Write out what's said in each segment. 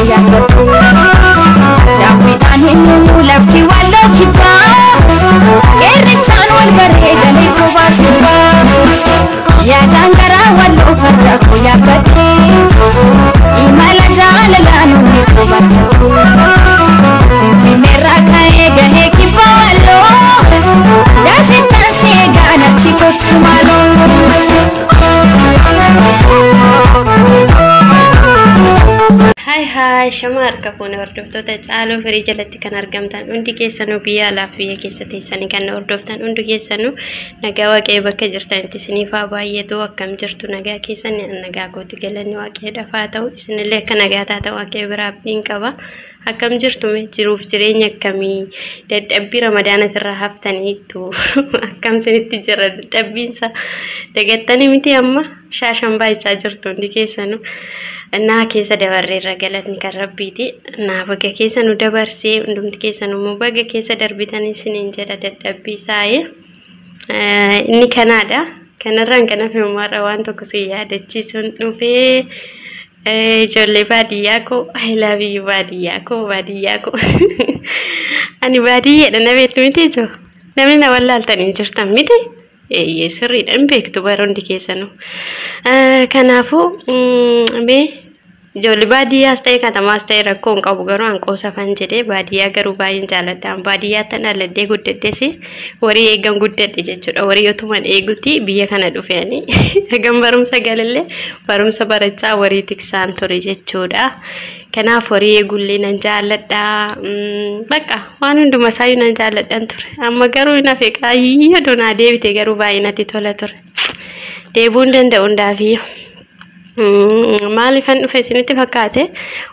ya batu ya pitani mu lafti wala kiba erichan wal barega ni ko basiba ya dangara wal farda ko ya batu imala jala lanu ni ko batu fini rakae gahe kiba walo dasita sega na tiko tumalo Hai shamar kapone hordoftoota caaloo firii jalatti kan argamtan hundi keessanuu biyya alaaf biyya keessa teessanii kan hordoftan hundi keessanuu nagaa waaqayyo bakka jirtanitti isiniif haa baay'atu akkam jirtu nagaa keessan nagaa kooti galanni waaqayyo dafaa ta'u isinillee akka nagaa taata waaqayyo biraa abdiin qaba akkam jirtu mee jiruuf jireenya akkamii dadhabbii ramadaanatirraa haftaniitu akkam isinitti jira dadhabbiinsa dagattanii miti amma shaashan baay'ichaa jirtu hundi keessanuu naa keessa dabarreerra galanni kan rabbiiti naa baga keessa nu dabarsee hundumti keessa nu baga keessa darbitanii isiniin jedha dadhabbii saayee inni kanaadha kanarraan kana filmaadha waan tokko si yaadachiisuun dhufee ijoollee baadiyyaa koo I love you baadiyyaa koo ani baadiyyeedha na beektu miti ijoo namni na wallaaltanii jirtan miti sirriidhaan beektu baroonni keessanuu kanaafuu mee ijoollee baadiyyaas ta'e katamaas ta'e rakkoon qabu garuu hanqoosa fan jedhee baadiyyaa garuu baay'een jaaladhaan baadiyyaatti dhaladhee guddadhes warii eegan guddadhe jechuudha warii otuman eegutti biyya kana dhufeeni egan barumsa galallee barumsa barachaa warii tiksaan ture jechuudha kanaaf warii eegullee nan jaaladhaa bakka waan hunduma isaayyuu nan jaaladhaan ture amma garuu nafe qaayyaa doonaa deebite garuu baay'inatti tola ture deebuun danda'u hundaafiyyuu Maalifan dhufe isinitti fakkaate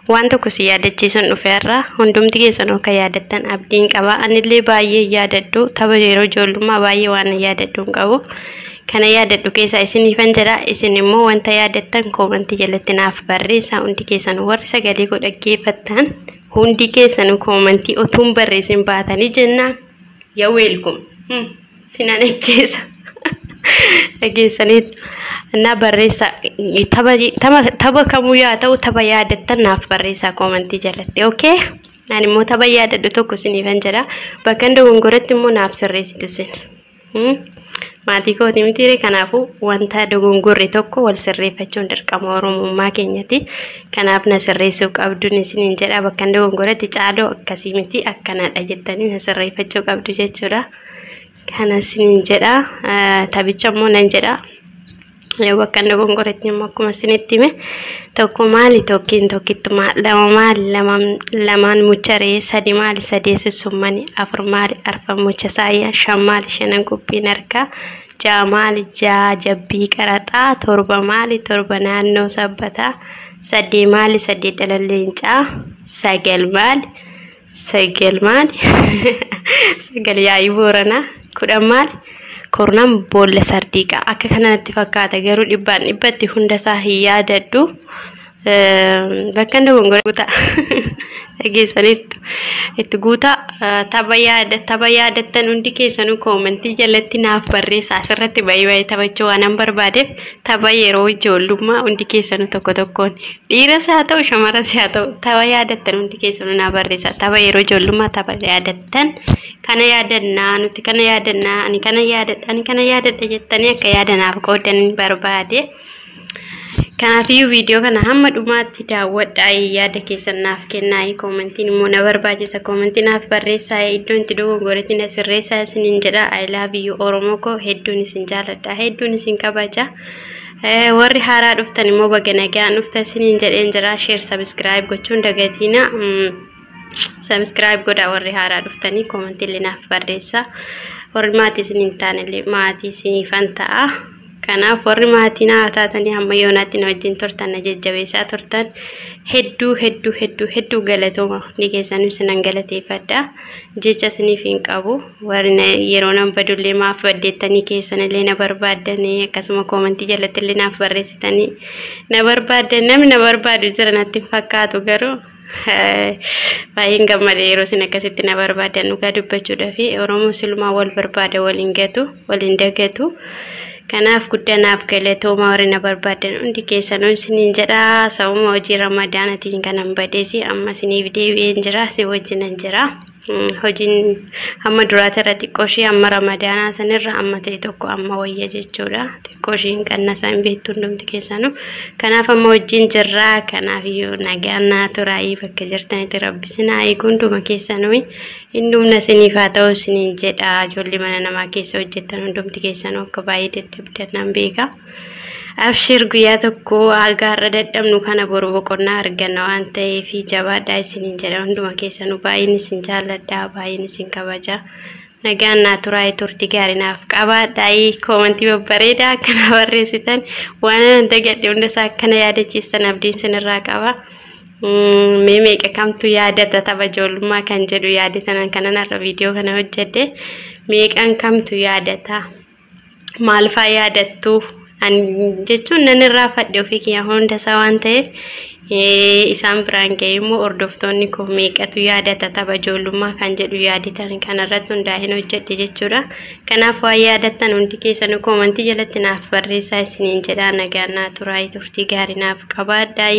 waan tokko si yaadachiisuun dhufeerra hundumti keessan akka yaadattan abdiin qaba anillee baay'ee yaadadhu tapha yeroo ijoollummaa baay'ee waan yaadadhuun qabu kana yaadadhu keessa isinifan jira isin immoo wanta yaadattan koomantii jalatti naaf barreessaa hundi keessan warri sagalee koo dhaggeeffattan hundi keessan koomantii otuun barreessin baatanii jennaan yaa weelkum sinan ejjeessa dhageessaniitu na barreessa tapha kamuu yaa ta'u tapha yaadattan naaf barreessaa koomantii jalatti okay ani immoo tapha yaadadhu tokko isiniifan jedha bakka dogongoratti immoo naaf sirreessitu isin maatii kooti mitiire kanaafuu wanta dogongorre tokko wal sirreeffachuun dirqama oromummaa keenyatti kanaaf na sirreessuu qabduun isiniin jedha bakka dogongoratti caaloo akkasii miti akkanaadha jettanii na sirreeffachuu qabdu jechuudha kana isiniin jedha taphicha immoo nan jedha bakka dogongoratti immoo akkuma isinitti hime tokko maali tokkiin tokkittuma lama maali lamaan mucharee sadi maali sadee sussummani afur maali arfan mucha saayyaa shan maali shanan qophiin harkaa ja'a maali ja'a jabbii qaraxaa torba maali torba naannoo sabbataa sadee maali sadee dhalalleencaa sagal maali sagal yaa'ii booranaa kudhan maali kornam bolle sardiqa akka kanatti fakkaata garuu dhibbatti hunda isaa hin yaadadhu bakka dogongorata dhageessaniitu itti guuta tapha yaadattan hundi keessanuu koomantii jalatti naaf barreessaa asirratti baay'ee taphachuu waan barbaadeef tapha yeroo ijoollummaa hundi keessanuu tokko tokkoon dhiiras haa ta'u shamaras haa ta'u tapha yaadattan hundi keessanuu naaf barreessaa tapha yeroo ijoollummaa tapha yaadattan kana yaadannaa nuti kana yaadannaa ani kana yaadadha jettanii akka yaadanaaf qoodan barbaade kanaafuu viidiyoo kana hamma dhumaatti daawwadhaa yaada keessan naaf kennaa koomentiin immoo na barbaachisa koomentiin naaf barreessaa iddoo itti dogongoretti na sirreessaa isiniin jedha I love you oromoo koo hedduun isin jaaladha hedduun isin kabaja warri haaraa dhuftan immoo baga nagaan dhuftan isiniin jedheen jira share subscribe gochuun dagatiina subscribe godhaa warri haaraa dhuftanii koomentii naaf barreessaa warri maatii isiniin taanillee maatii isiniifan ta'a kanaaf warri maatii naa taatanii hamma yoonaatti na wajjin turtan na jajjabeessaa turtan hedduu galatooma ni keessanuu isinan galateeffadha jecha isiniif hin qabu warri yeroo nan badullee maaf baddeettanii keessanillee na barbaadanii akkasuma koomentii jalatti illee naaf barreessitanii na barbaadan namni na barbaadu jira natti fakkaatu garuu baay'een gammadee yeroo isin akkasitti na barbaadan dhugaa dubbachuudhaaf Oromoo silumaa wal barbaada waliin gatu waliin dagatu kanaaf guddanaaf galatooma warina barbaadan hundi keessanuu isiniin jedha sababa hojii ramadaanatiin kanan badeesi amma isiniif deebi'een jira si wajjinan jira hojiin amma duraata irratti qoshii amma ramadaanaa sanirra amma ta'e tokko amma wayya jechuudha qoshiin qannasaan beektu hundumti keessanuu kanaaf amma wajjin jirra kanaaf iyyuu nagaan naa turaayii bakka jirtanitti rabbi sinaa eegunduma keessanuu innumna isiniif haa ta'u isiniin jedha ijoollee mana namaa keessa hojjettan hundumti keessanuu akka baay'ee deddeebitan beeka abshir guyyaa tokko agaarra dadhabnu kana boru boqonnaa arganna waan ta'eef jabaadhaa isiniin jedha hunduma keessanuu baay'een isin jaalladha baay'een isin kabaja nagaan naa turaayii turtii gaarii naaf qabaadhaa koomentii babbareedaa akkana barreessitan waan dagadhe hundasaa akkana yaadachiistan abdiin sinirraa qaba meeqa kamtu yaadata tapha ijoollummaa kan jedhu yaadatan kanarra viidiyoo kana hojjedhe meeqan kamtu yaadata maal faa yaadattu jechuun nan irraa fadhe ofii kiyya hunda isaa waan ta'eef isaan biraan ga'ee immoo hordoftoonni koo meeqatu yaadata tapha ijoollummaa kan jedhu yaadatan kanarratti hundaa'een hojjedhe jechuudha kanaaf waan yaadattan hundi keessanuu koomentii jalatti naaf barreessaa isiniin jedha nagaan naa turaayii turtii gaarii naaf qabaadhaa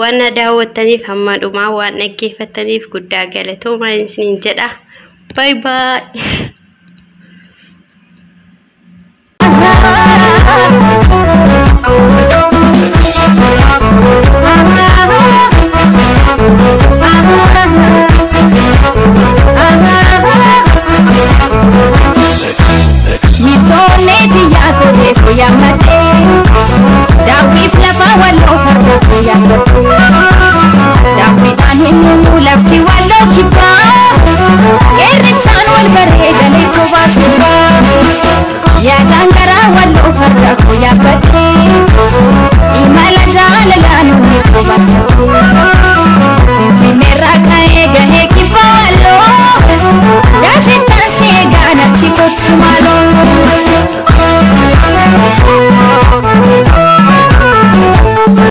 waan na daawwattaniif hamma dhumaa waan dhaggeeffattaniif guddaa galatoomaa isiniin jedha bye bye